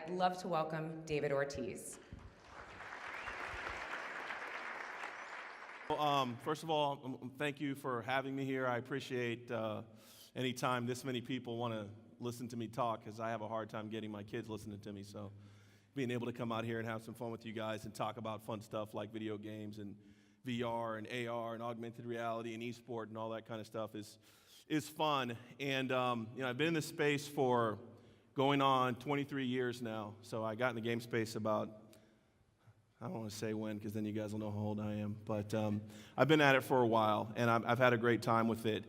I'd love to welcome David Ortiz. Well, first of all, thank you for having me here. I appreciate any time this many people want to listen to me talk, because I have a hard time getting my kids listening to me. So being able to come out here and have some fun with you guys and talk about fun stuff like video games and VR and AR and augmented reality and eSport and all that kind of stuff is fun. And I've been in this space for going on 23 years now. So I got in the game space about, I don't want to say when, because then you guys will know how old I am. But I've been at it for a while, and I've had a great time with it.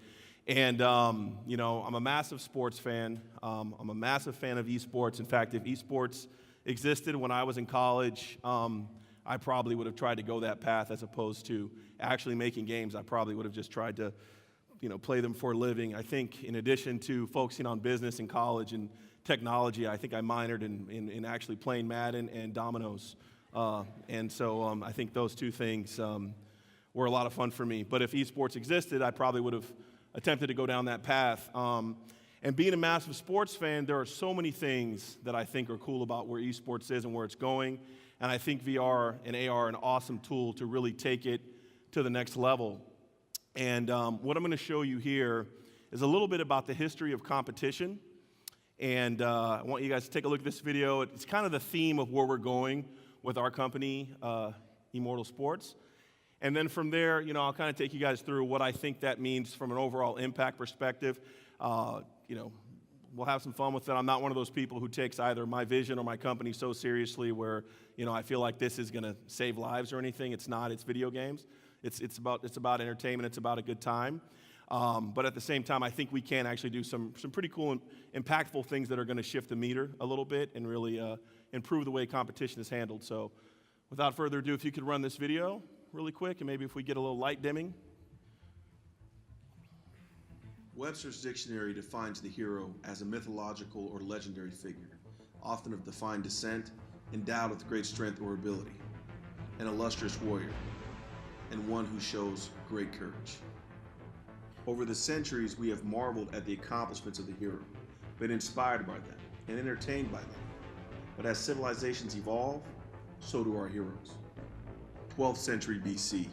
And, I'm a massive sports fan. I'm a massive fan of eSports. In fact, if eSports existed when I was in college, I probably would have tried to go that path as opposed to actually making games. I probably would have just tried to, play them for a living. I think in addition to focusing on business in college and technology, I think I minored in actually playing Madden and dominoes. And so I think those two things were a lot of fun for me. But if eSports existed, I probably would have attempted to go down that path. And being a massive sports fan, there are so many things that I think are cool about where eSports is and where it's going. And I think VR and AR are an awesome tool to really take it to the next level. And what I'm going to show you here is a little bit about the history of competition. And I want you guys to take a look at this video. It's kind of the theme of where we're going with our company, Emortal Sports. And then from there, I'll kind of take you guys through what I think that means from an overall impact perspective. We'll have some fun with it. I'm not one of those people who takes either my vision or my company so seriously where, I feel like this is going to save lives or anything. It's not. It's video games. It's about entertainment. It's about a good time. But at the same time, I think we can actually do some pretty cool and impactful things that are going to shift the meter a little bit and really improve the way competition is handled. So without further ado, if you could run this video really quick, and maybe if we get a little light dimming. Webster's dictionary defines the hero as a mythological or legendary figure, often of defined descent, endowed with great strength or ability, an illustrious warrior, and one who shows great courage. Over the centuries, we have marveled at the accomplishments of the hero, been inspired by them, and entertained by them. But as civilizations evolve, so do our heroes. 12th century BC,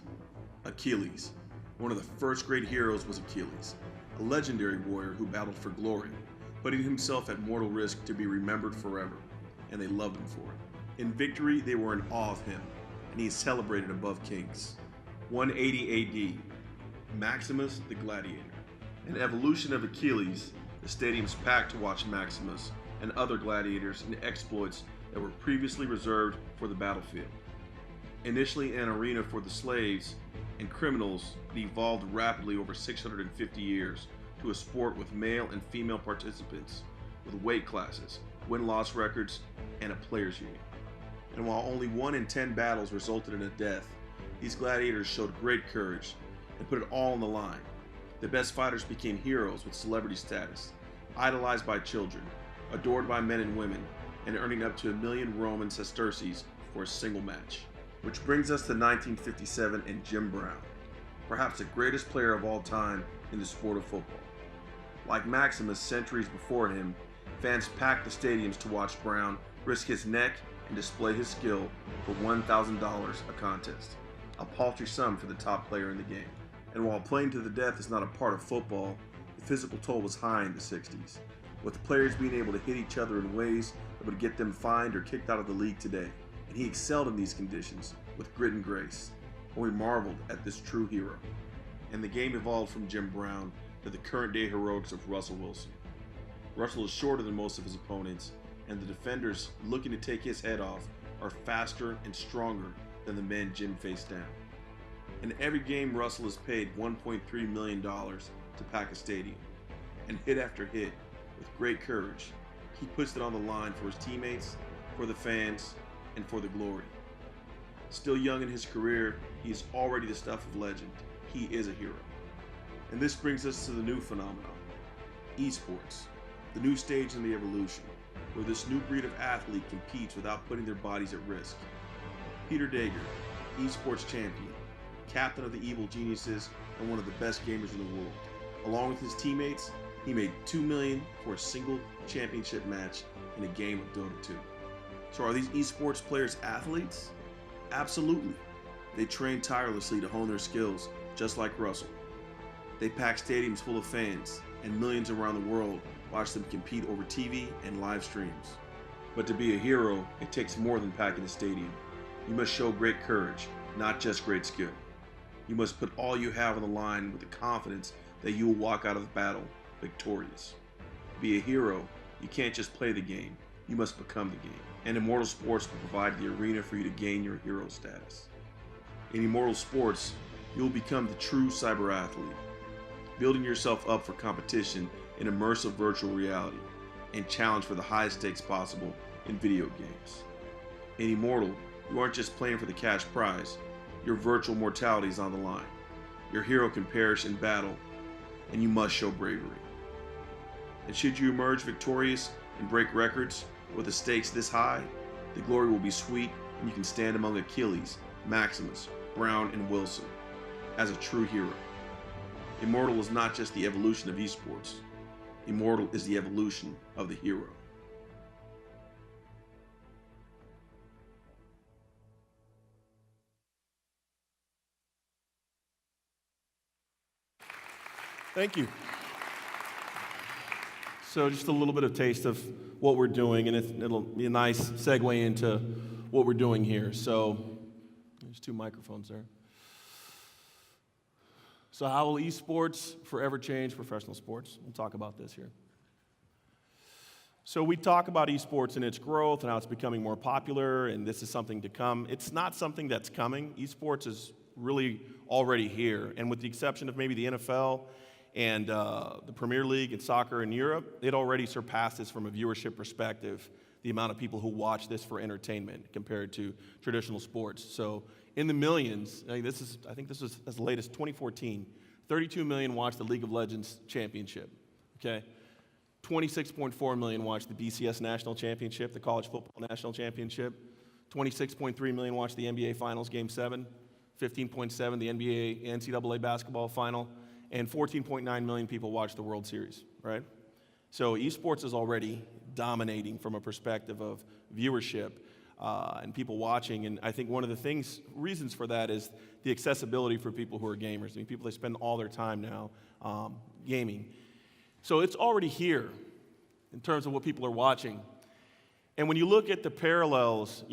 Achilles. One of the first great heroes was Achilles, a legendary warrior who battled for glory, putting himself at mortal risk to be remembered forever, and they loved him for it. In victory, they were in awe of him, and he is celebrated above kings. 180 AD, Maximus the Gladiator. An evolution of Achilles, the stadiums packed to watch Maximus and other gladiators in exploits that were previously reserved for the battlefield. Initially an arena for the slaves and criminals, it evolved rapidly over 650 years to a sport with male and female participants, with weight classes, win-loss records, and a players' union. And while only 1 in 10 battles resulted in a death, these gladiators showed great courage and put it all on the line. The best fighters became heroes with celebrity status, idolized by children, adored by men and women, and earning up to 1 million Roman sesterces for a single match. Which brings us to 1957 and Jim Brown, perhaps the greatest player of all time in the sport of football. Like Maximus centuries before him, fans packed the stadiums to watch Brown risk his neck and display his skill for $1,000 a contest, a paltry sum for the top player in the game. And while playing to the death is not a part of football, the physical toll was high in the 60s, with players being able to hit each other in ways that would get them fined or kicked out of the league today. And he excelled in these conditions with grit and grace, and we marveled at this true hero. And the game evolved from Jim Brown to the current day heroics of Russell Wilson. Russell is shorter than most of his opponents, and the defenders looking to take his head off are faster and stronger than the men Jim faced down. In every game, Russell is paid $1.3 million to pack a stadium, and hit after hit, with great courage, he puts it on the line for his teammates, for the fans, and for the glory. Still young in his career, he is already the stuff of legend. He is a hero. And this brings us to the new phenomenon, eSports, the new stage in the evolution, where this new breed of athlete competes without putting their bodies at risk. Peter Dager, eSports champion, captain of the Evil Geniuses, and one of the best gamers in the world. Along with his teammates, he made $2 million for a single championship match in a game of Dota 2. So are these esports players athletes? Absolutely. They train tirelessly to hone their skills, just like Russell. They pack stadiums full of fans, and millions around the world watch them compete over TV and live streams. But to be a hero, it takes more than packing a stadium. You must show great courage, not just great skill. You must put all you have on the line with the confidence that you will walk out of the battle victorious. To be a hero, you can't just play the game, you must become the game. And Emortal Sports will provide the arena for you to gain your hero status. In Emortal Sports, you'll become the true cyber athlete, building yourself up for competition in immersive virtual reality and challenge for the highest stakes possible in video games. In Immortal, you aren't just playing for the cash prize, your virtual mortality is on the line. Your hero can perish in battle, and you must show bravery. And should you emerge victorious and break records with the stakes this high, the glory will be sweet and you can stand among Achilles, Maximus, Brown, and Wilson as a true hero. Immortal is not just the evolution of esports. Immortal is the evolution of the hero. Thank you. So just a little bit of taste of what we're doing, and it'll be a nice segue into what we're doing here. So there's 2 microphones there. So how will esports forever change professional sports? We'll talk about this here. So we talk about esports and its growth and how it's becoming more popular, and this is something to come. It's not something that's coming. Esports is really already here, and with the exception of maybe the NFL and the Premier League and soccer in Europe, it already surpasses from a viewership perspective the amount of people who watch this for entertainment compared to traditional sports. So in the millions, I think this was as late as 2014, 32 million watched the League of Legends Championship, okay? 26.4 million watched the BCS National Championship, the College Football National Championship. 26.3 million watched the NBA Finals Game 7, 15.7 the NBA NCAA basketball final, and 14.9 million people watched the World Series, right? So esports is already dominating from a perspective of viewership and people watching, and I think one of the reasons for that is the accessibility for people who are gamers. I mean, people, they spend all their time now gaming. So it's already here in terms of what people are watching. And when you look at the parallels,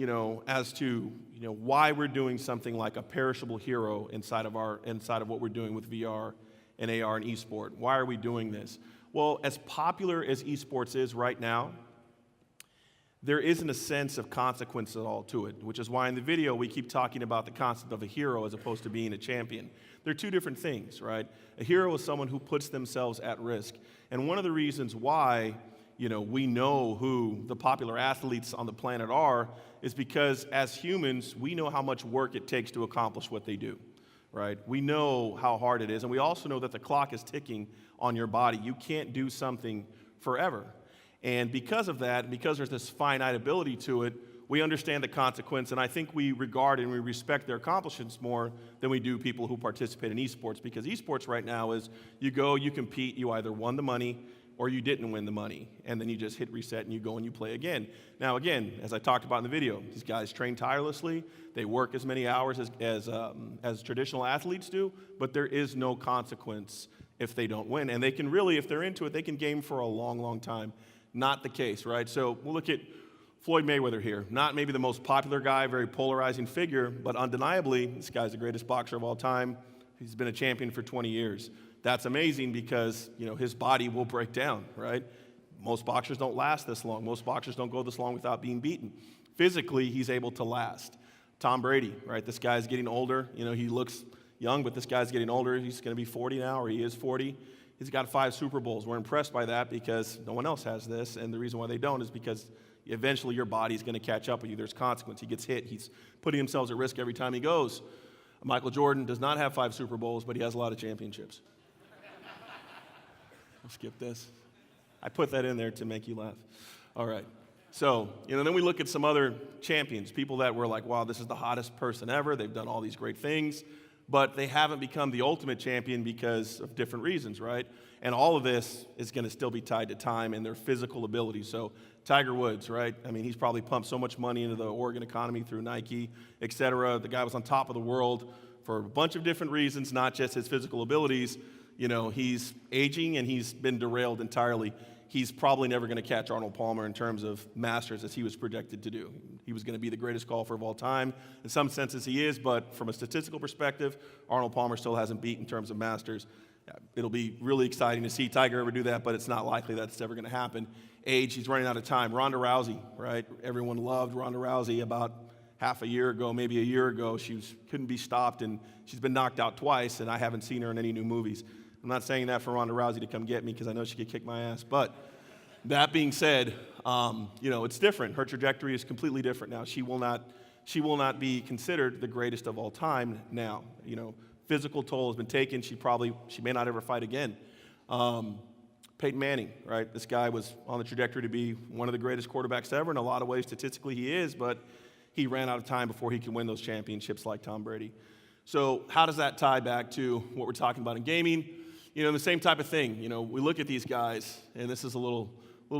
as to, why we're doing something like a perishable hero inside of what we're doing with VR and AR and esport, why are we doing this? Well, as popular as esports is right now, there isn't a sense of consequence at all to it, which is why in the video we keep talking about the concept of a hero as opposed to being a champion. They're 2 different things, right? A hero is someone who puts themselves at risk. And one of the reasons why, we know who the popular athletes on the planet are is because as humans, we know how much work it takes to accomplish what they do, right? We know how hard it is, and we also know that the clock is ticking on your body. You can't do something forever. And because of that, because there's this finite ability to it, we understand the consequence, and I think we regard and we respect their accomplishments more than we do people who participate in esports, because esports right now is you go, you compete, you either won the money or you didn't win the money, and then you just hit reset and you go and you play again. Now again, as I talked about in the video, these guys train tirelessly, they work as many hours as traditional athletes do, but there is no consequence if they don't win, and they can really, if they're into it, they can game for a long, long time. Not the case, right? So we'll look at Floyd Mayweather here. Not maybe the most popular guy, very polarizing figure, but undeniably, this guy's the greatest boxer of all time. He's been a champion for 20 years. That's amazing because, his body will break down, right? Most boxers don't last this long. Most boxers don't go this long without being beaten. Physically, he's able to last. Tom Brady, right? This guy's getting older. He looks young, but this guy's getting older. He's going to be 40 now, or he is 40. He's got 5 Super Bowls. We're impressed by that because no one else has this, and the reason why they don't is because eventually your body's going to catch up with you. There's consequence. He gets hit. He's putting himself at risk every time he goes. Michael Jordan does not have 5 Super Bowls, but he has a lot of championships. I'll skip this. I put that in there to make you laugh. All right. So, then we look at some other champions, people that were like, wow, this is the hottest person ever. They've done all these great things, but they haven't become the ultimate champion because of different reasons, right? And all of this is going to still be tied to time and their physical ability. So Tiger Woods, right? I mean, he's probably pumped so much money into the Oregon economy through Nike, et cetera. The guy was on top of the world for a bunch of different reasons, not just his physical abilities. You know, he's aging and he's been derailed entirely. He's probably never going to catch Arnold Palmer in terms of Masters as he was projected to do. He was going to be the greatest golfer of all time. In some senses he is, but from a statistical perspective, Arnold Palmer still hasn't beat in terms of Masters. It'll be really exciting to see Tiger ever do that, but it's not likely that's ever going to happen. Age, he's running out of time. Ronda Rousey, right? Everyone loved Ronda Rousey about half a year ago, maybe a year ago. She couldn't be stopped, and she's been knocked out twice, and I haven't seen her in any new movies. I'm not saying that for Ronda Rousey to come get me because I know she could kick my ass. But that being said, it's different. Her trajectory is completely different now. She will not be considered the greatest of all time now. You know, physical toll has been taken. She may not ever fight again. Peyton Manning, right? This guy was on the trajectory to be one of the greatest quarterbacks ever. In a lot of ways, statistically, he is, but he ran out of time before he could win those championships like Tom Brady. So how does that tie back to what we're talking about in gaming? You know, the same type of thing. You know, we look at these guys, and this is a little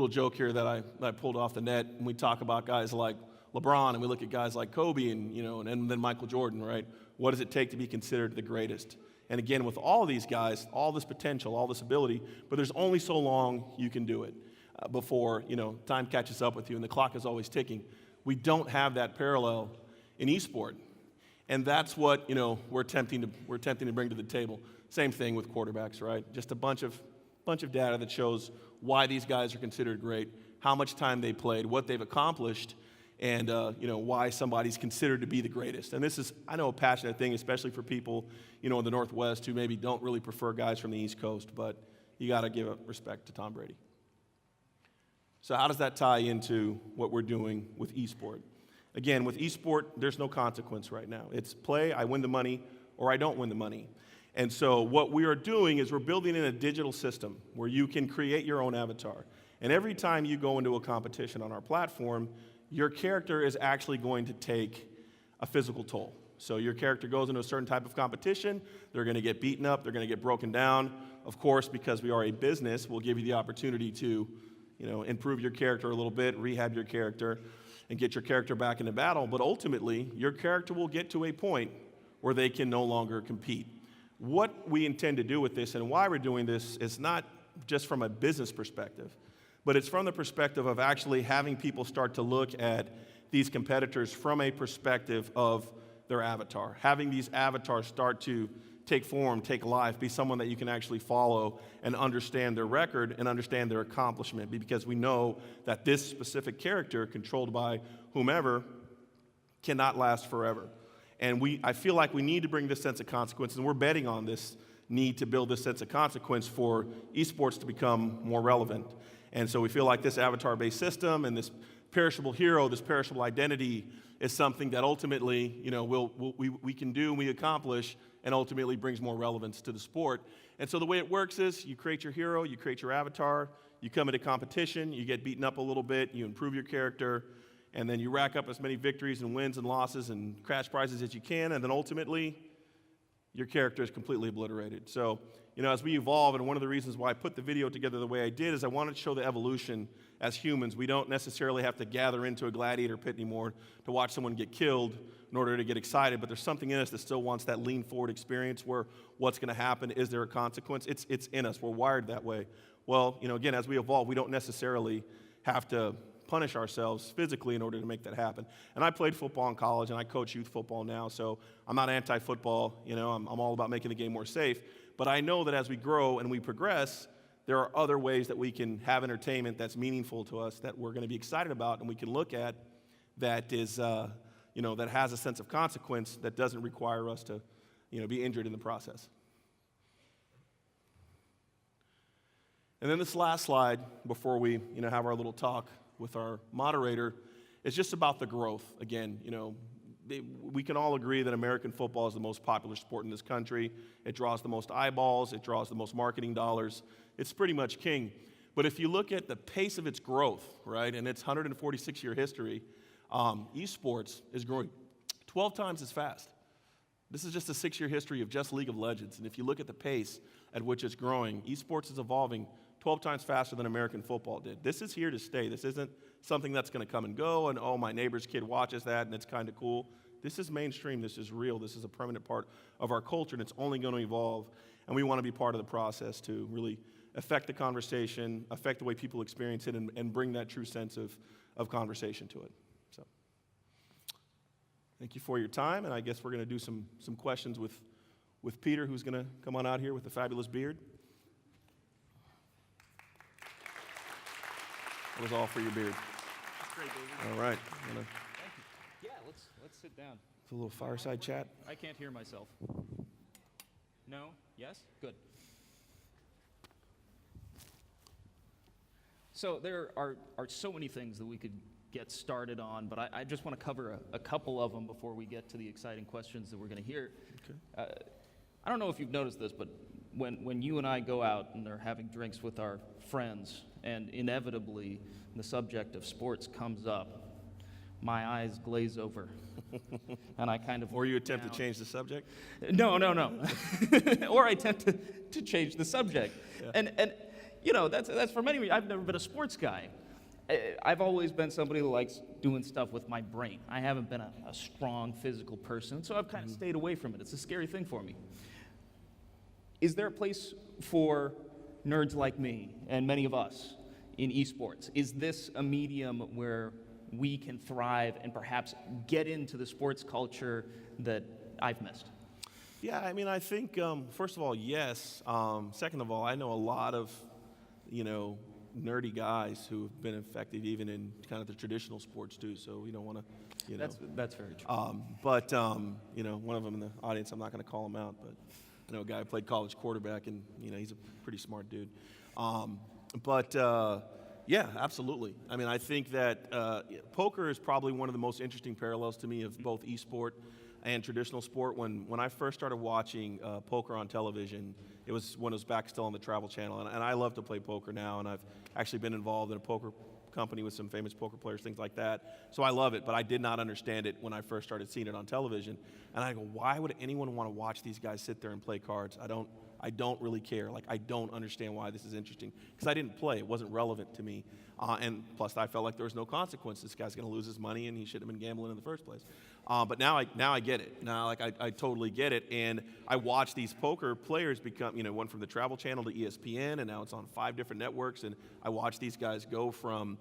joke here that I pulled off the net, and we talk about guys like LeBron, and we look at guys like Kobe, and then Michael Jordan, right? What does it take to be considered the greatest? And again, with all of these guys, all this potential, all this ability, but there's only so long you can do it before, time catches up with you, and the clock is always ticking. We don't have that parallel in eSport. And that's what, we're attempting to bring to the table. Same thing with quarterbacks, right? Just a bunch of data that shows why these guys are considered great, how much time they played, what they've accomplished, and why somebody's considered to be the greatest. And this is, I know, a passionate thing, especially for people, in the Northwest who maybe don't really prefer guys from the East Coast, but you got to give respect to Tom Brady. So how does that tie into what we're doing with eSport? Again, with eSport, there's no consequence right now. It's play, I win the money, or I don't win the money. And so what we are doing is we're building in a digital system where you can create your own avatar. And every time you go into a competition on our platform, your character is actually going to take a physical toll. So your character goes into a certain type of competition, they're going to get beaten up, they're going to get broken down. Of course, because we are a business, we'll give you the opportunity to, improve your character a little bit, rehab your character, and get your character back into battle. But ultimately, your character will get to a point where they can no longer compete. What we intend to do with this and why we're doing this is not just from a business perspective, but it's from the perspective of actually having people start to look at these competitors from a perspective of their avatar. Having these avatars start to take form, take life, be someone that you can actually follow and understand their record and understand their accomplishment, because we know that this specific character, controlled by whomever, cannot last forever. And I feel like we need to bring this sense of consequence, and we're betting on this need to build this sense of consequence for esports to become more relevant. And so we feel like this avatar-based system and this perishable hero, this perishable identity is something that ultimately, we can do and we accomplish, and ultimately brings more relevance to the sport. And so the way it works is you create your hero, you create your avatar, you come into competition, you get beaten up a little bit, you improve your character, and then you rack up as many victories and wins and losses and crash prizes as you can, and then ultimately, your character is completely obliterated. So, as we evolve, and one of the reasons why I put the video together the way I did is I wanted to show the evolution as humans. We don't necessarily have to gather into a gladiator pit anymore to watch someone get killed in order to get excited, but there's something in us that still wants that lean forward experience where what's going to happen, is there a consequence? It's in us. We're wired that way. Well, again, as we evolve, we don't necessarily have to punish ourselves physically in order to make that happen. And I played football in college, and I coach youth football now, so I'm not anti-football. I'm all about making the game more safe. But I know that as we grow and we progress, there are other ways that we can have entertainment that's meaningful to us, that we're going to be excited about, and we can look at that is, that has a sense of consequence that doesn't require us to, be injured in the process. And then this last slide, before we, have our little talk with our moderator, is just about the growth. Again, we can all agree that American football is the most popular sport in this country. It draws the most eyeballs. It draws the most marketing dollars. It's pretty much king. But if you look at the pace of its growth, right, and its 146-year history, eSports is growing 12 times as fast. This is just a 6-year history of just League of Legends. And if you look at the pace at which it's growing. Esports is evolving 12 times faster than American football did. This is here to stay. This isn't something that's going to come and go and, oh, my neighbor's kid watches that and it's kind of cool. This is mainstream. This is real. This is a permanent part of our culture, and it's only going to evolve. And we want to be part of the process to really affect the conversation, affect the way people experience it, and bring that true sense of conversation to it. So, thank you for your time, and I guess we're going to do some questions with Peter, who's going to come on out here with the fabulous beard. That was all for your beard. That's great, David. All right. Thank you. Yeah, let's sit down. It's a little fireside chat. I can't hear myself. No? Yes? Good. So there are so many things that we could get started on, but I just want to cover a couple of them before we get to the exciting questions that we're going to hear. Okay. I don't know if you've noticed this, but when you and I go out and are having drinks with our friends, and inevitably the subject of sports comes up, my eyes glaze over, and I kind of... Or you attempt to change the subject? No. Or I attempt to change the subject. Yeah. And you know, that's for many reasons. I've never been a sports guy. I've always been somebody who likes doing stuff with my brain. I haven't been a strong physical person, so I've kind of stayed away from it. It's a scary thing for me. Is there a place for nerds like me and many of us in esports? Is this a medium where we can thrive and perhaps get into the sports culture that I've missed? Yeah, I mean, I think, first of all, yes. Second of all, I know a lot of, nerdy guys who have been effective even in kind of the traditional sports too, so we don't want to, That's very true. one of them in the audience, I'm not going to call him out, but I know a guy who played college quarterback, and, he's a pretty smart dude. Yeah, absolutely. I mean, I think that poker is probably one of the most interesting parallels to me of both esport and traditional sport. When I first started watching poker on television, it was when it was back still on the Travel Channel, and I love to play poker now, and I've actually been involved in a poker company with some famous poker players, things like that. So I love it, but I did not understand it when I first started seeing it on television. And I go, why would anyone want to watch these guys sit there and play cards? I don't really care. Like, I don't understand why this is interesting, because I didn't play. It wasn't relevant to me. And plus, I felt like there was no consequence. This guy's going to lose his money, and he shouldn't have been gambling in the first place. But now I get it. Now, I totally get it. And I watch these poker players become, one from the Travel Channel to ESPN, and now it's on 5 different networks. And I watch these guys go from,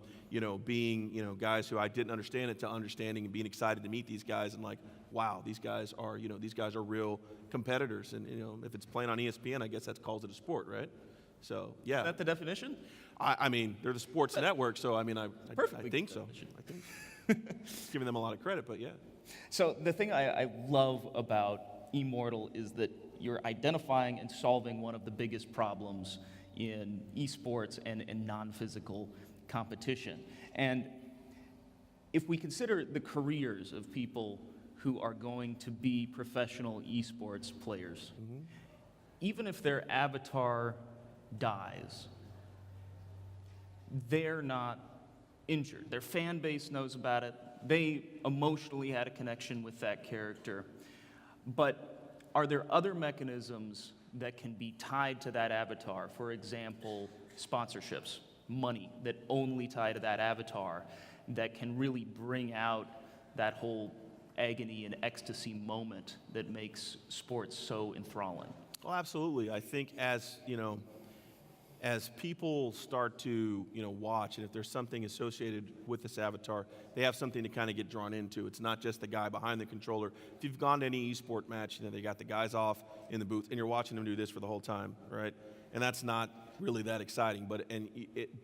being, guys who I didn't understand it to understanding and being excited to meet these guys, and like, wow, these guys are real competitors. And, if it's playing on ESPN, I guess that calls it a sport, right? So, yeah. Is that the definition? I mean, they're the sports network, so I mean, I think so. Giving them a lot of credit, but yeah. So the thing I love about Emortal is that you're identifying and solving one of the biggest problems in esports and non-physical competition. And if we consider the careers of people who are going to be professional esports players, even if their avatar dies, they're not injured. Their fan base knows about it. They emotionally had a connection with that character. But are there other mechanisms that can be tied to that avatar? For example, sponsorships, money that only tie to that avatar, that can really bring out that whole agony and ecstasy moment that makes sports so enthralling? Well, absolutely. I think as people start to, watch, and if there's something associated with this avatar, they have something to kind of get drawn into. It's not just the guy behind the controller. If you've gone to any esport match, they got the guys off in the booth, and you're watching them do this for the whole time, right? And that's not really that exciting. But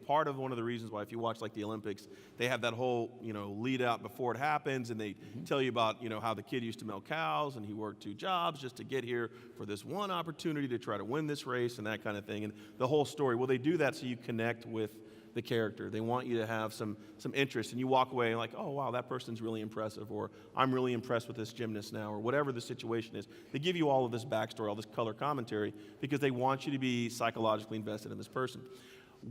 part of one of the reasons why, if you watch like the Olympics, they have that whole lead out before it happens, and they tell you about how the kid used to milk cows and he worked 2 jobs just to get here for this one opportunity to try to win this race and that kind of thing, and the whole story. Well, they do that so you connect with the character. They want you to have some interest, and you walk away like, oh wow, that person's really impressive, or I'm really impressed with this gymnast now, or whatever the situation is. They give you all of this backstory, all this color commentary, because they want you to be psychologically invested in this person.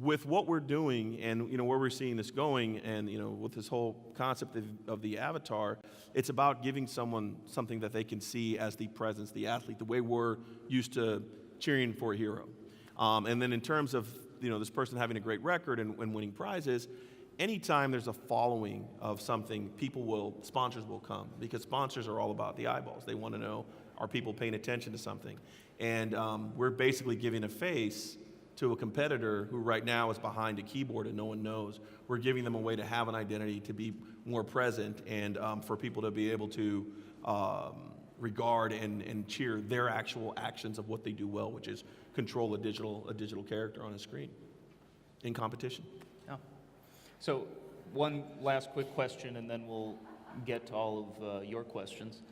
With what we're doing and where we're seeing this going, and with this whole concept of the avatar, it's about giving someone something that they can see as the presence, the athlete, the way we're used to cheering for a hero. And then in terms of this person having a great record and winning prizes, anytime there's a following of something, sponsors will come, because sponsors are all about the eyeballs. They want to know, are people paying attention to something? And we're basically giving a face to a competitor who right now is behind a keyboard and no one knows. We're giving them a way to have an identity, to be more present, and for people to be able to regard and cheer their actual actions of what they do well, which is control a digital character on a screen in competition. Yeah. So one last quick question, and then we'll get to all of your questions.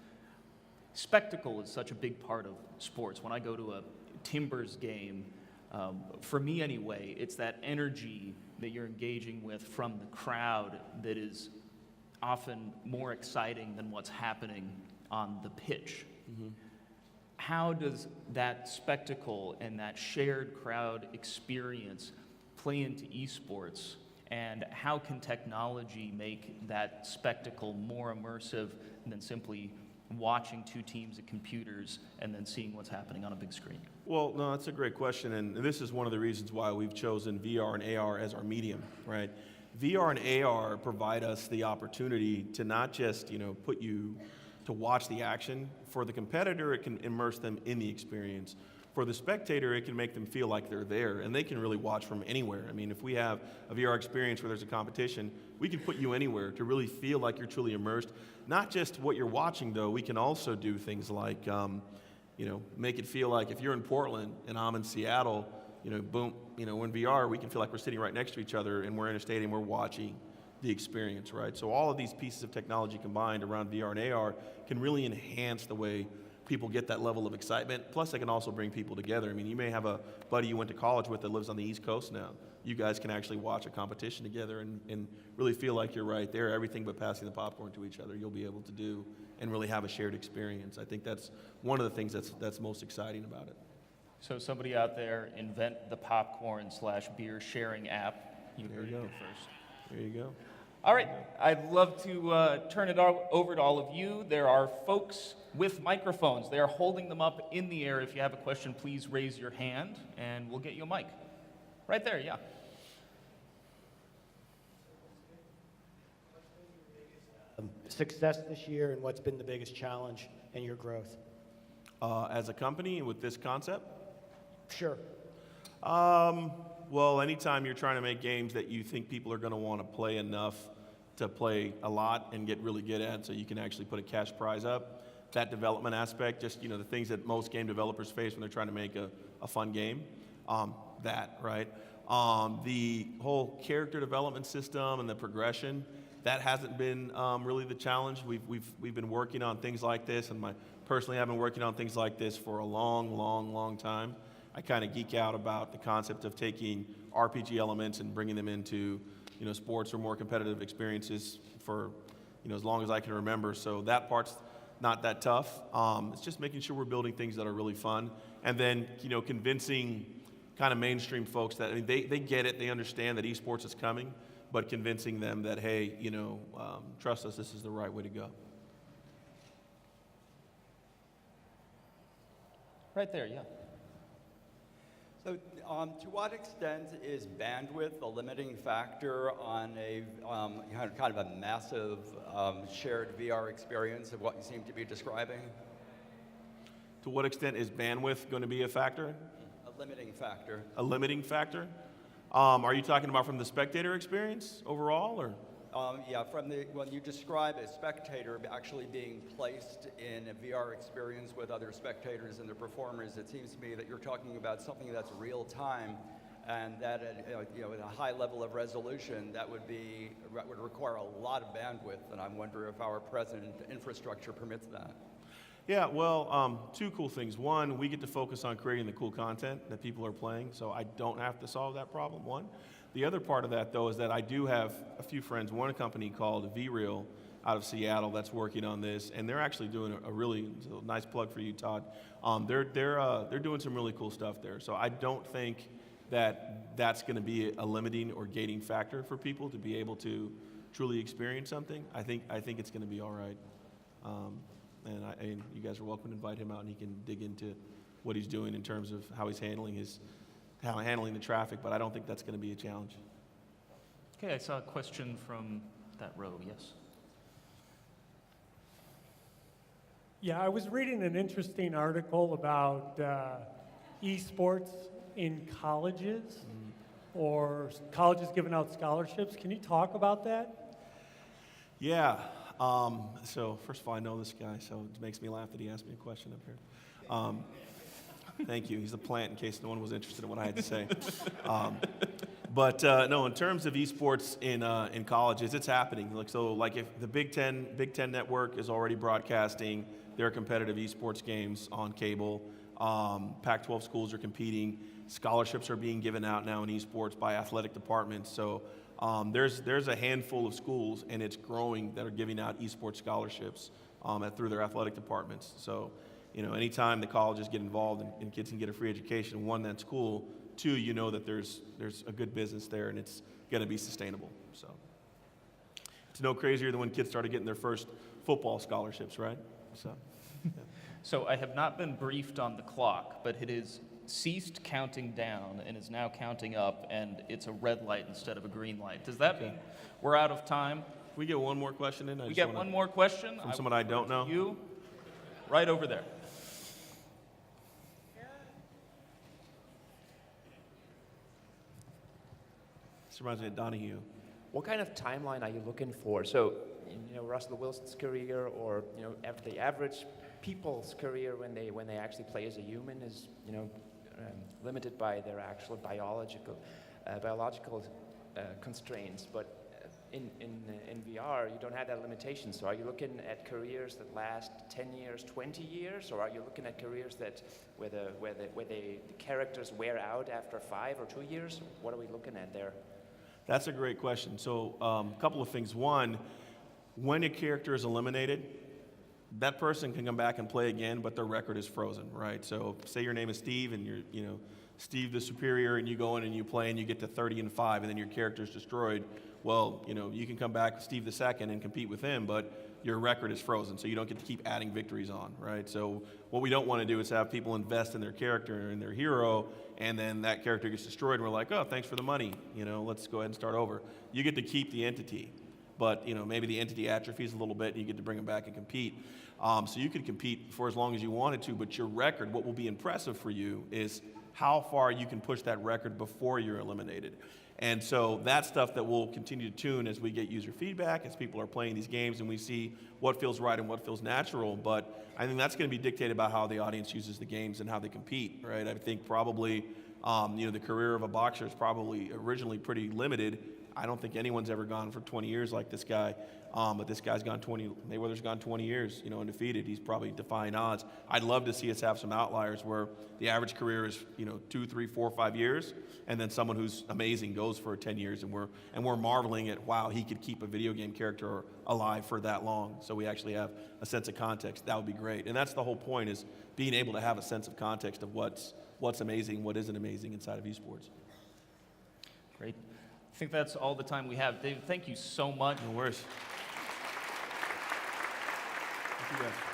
Spectacle is such a big part of sports. When I go to a Timbers game, for me anyway, it's that energy that you're engaging with from the crowd that is often more exciting than what's happening on the pitch. Mm-hmm. How does that spectacle and that shared crowd experience play into eSports, and how can technology make that spectacle more immersive than simply watching two teams at computers and then seeing what's happening on a big screen? Well, no, that's a great question, and this is one of the reasons why we've chosen VR and AR as our medium, right? VR and AR provide us the opportunity to not just, put you to watch the action. For the competitor, it can immerse them in the experience. For the spectator, it can make them feel like they're there, and they can really watch from anywhere. I mean, if we have a VR experience where there's a competition, we can put you anywhere to really feel like you're truly immersed. Not just what you're watching, though. We can also do things like, make it feel like if you're in Portland and I'm in Seattle, boom, in VR, we can feel like we're sitting right next to each other and we're in a stadium, we're watching the experience, right? So all of these pieces of technology combined around VR and AR can really enhance the way people get that level of excitement. Plus, they can also bring people together. I mean, you may have a buddy you went to college with that lives on the East Coast now. You guys can actually watch a competition together and really feel like you're right there. Everything but passing the popcorn to each other, you'll be able to do and really have a shared experience. I think that's one of the things that's most exciting about it. So somebody out there invent the popcorn/beer sharing app. You heard it here first. There you go. All right, I'd love to turn it over to all of you. There are folks with microphones. They are holding them up in the air. If you have a question, please raise your hand, and we'll get you a mic. Right there, yeah. Success this year, and what's been the biggest challenge in your growth? As a company with this concept? Sure. Well, anytime you're trying to make games that you think people are going to want to play enough to play a lot and get really good at, so you can actually put a cash prize up, that development aspect, just the things that most game developers face when they're trying to make a fun game, right? The whole character development system and the progression, that hasn't been really the challenge. We've been working on things like this, and personally, I've been working on things like this for a long time. I kind of geek out about the concept of taking RPG elements and bringing them into, sports or more competitive experiences for, as long as I can remember. So that part's not that tough. It's just making sure we're building things that are really fun, and then, convincing kind of mainstream folks that they get it, they understand that esports is coming, but convincing them that, hey, trust us, this is the right way to go. Right there, yeah. So to what extent is bandwidth a limiting factor on a kind of a massive shared VR experience of what you seem to be describing? To what extent is bandwidth going to be a factor? A limiting factor. A limiting factor? Are you talking about from the spectator experience overall, or? Yeah, when you describe a spectator actually being placed in a VR experience with other spectators and the performers, it seems to me that you're talking about something that's real time, and that at a high level of resolution, that would require a lot of bandwidth, and I'm wondering if our present infrastructure permits that. Yeah, well, two cool things. One, we get to focus on creating the cool content that people are playing, so I don't have to solve that problem, one. The other part of that, though, is that I do have a few friends, one company called VReal out of Seattle that's working on this, and they're actually doing a really nice plug for you, Todd. They're doing some really cool stuff there. So I don't think that that's going to be a limiting or gating factor for people to be able to truly experience something. I think it's going to be all right. And you guys are welcome to invite him out, and he can dig into what he's doing in terms of how he's handling the traffic, but I don't think that's going to be a challenge. Okay, I saw a question from that row. Yes. Yeah, I was reading an interesting article about eSports in colleges or colleges giving out scholarships. Can you talk about that? Yeah. So first of all, I know this guy, so it makes me laugh that he asked me a question up here. Thank you. He's the plant, in case no one was interested in what I had to say. But no, in terms of esports in colleges, it's happening. Like if the Big Ten network is already broadcasting their competitive esports games on cable. Pac-12 schools are competing. Scholarships are being given out now in esports by athletic departments. So there's a handful of schools, and it's growing, that are giving out esports scholarships through their athletic departments. So, anytime the colleges get involved and kids can get a free education, one, that's cool. Two, you know that there's a good business there, and it's going to be sustainable. So it's no crazier than when kids started getting their first football scholarships, right? So. Yeah. So I have not been briefed on the clock, but it has ceased counting down and is now counting up, and it's a red light instead of a green light. Does that mean we're out of time? Can we get one more question in? We get one more question from someone I don't know. You, right over there. This reminds me of Donahue. What kind of timeline are you looking for? So, Russell Wilson's career, or the average people's career when they actually play as a human is limited by their actual biological constraints. But in VR, you don't have that limitation. So, are you looking at careers that last 10 years, 20 years, or are you looking at careers where the characters wear out after 5 or 2 years? What are we looking at there? That's a great question. So a couple of things. One, when a character is eliminated, that person can come back and play again, but their record is frozen, right? So say your name is Steve, and you're, Steve the Superior, and you go in and you play and you get to 30-5, and then your character's destroyed. Well, you can come back Steve the Second and compete with him, but your record is frozen, so you don't get to keep adding victories on, right? So what we don't want to do is have people invest in their character and their hero, and then that character gets destroyed, and we're like, oh, thanks for the money, let's go ahead and start over. You get to keep the entity, but maybe the entity atrophies a little bit, and you get to bring them back and compete. So you could compete for as long as you wanted to, but your record, what will be impressive for you is how far you can push that record before you're eliminated. And so that's stuff that we'll continue to tune as we get user feedback, as people are playing these games, and we see what feels right and what feels natural. But I think that's going to be dictated by how the audience uses the games and how they compete, right? I think probably, the career of a boxer is probably originally pretty limited. I don't think anyone's ever gone for 20 years like this guy. But this guy's gone Mayweather's gone 20 years, undefeated. He's probably defying odds. I'd love to see us have some outliers where the average career is, 2, 3, 4, 5 years, and then someone who's amazing goes for 10 years, and we're marveling at, wow, he could keep a video game character alive for that long. So we actually have a sense of context. That would be great. And that's the whole point, is being able to have a sense of context of what's amazing, what isn't amazing inside of esports. Great. I think that's all the time we have. David, thank you so much. No worries. Thank you guys.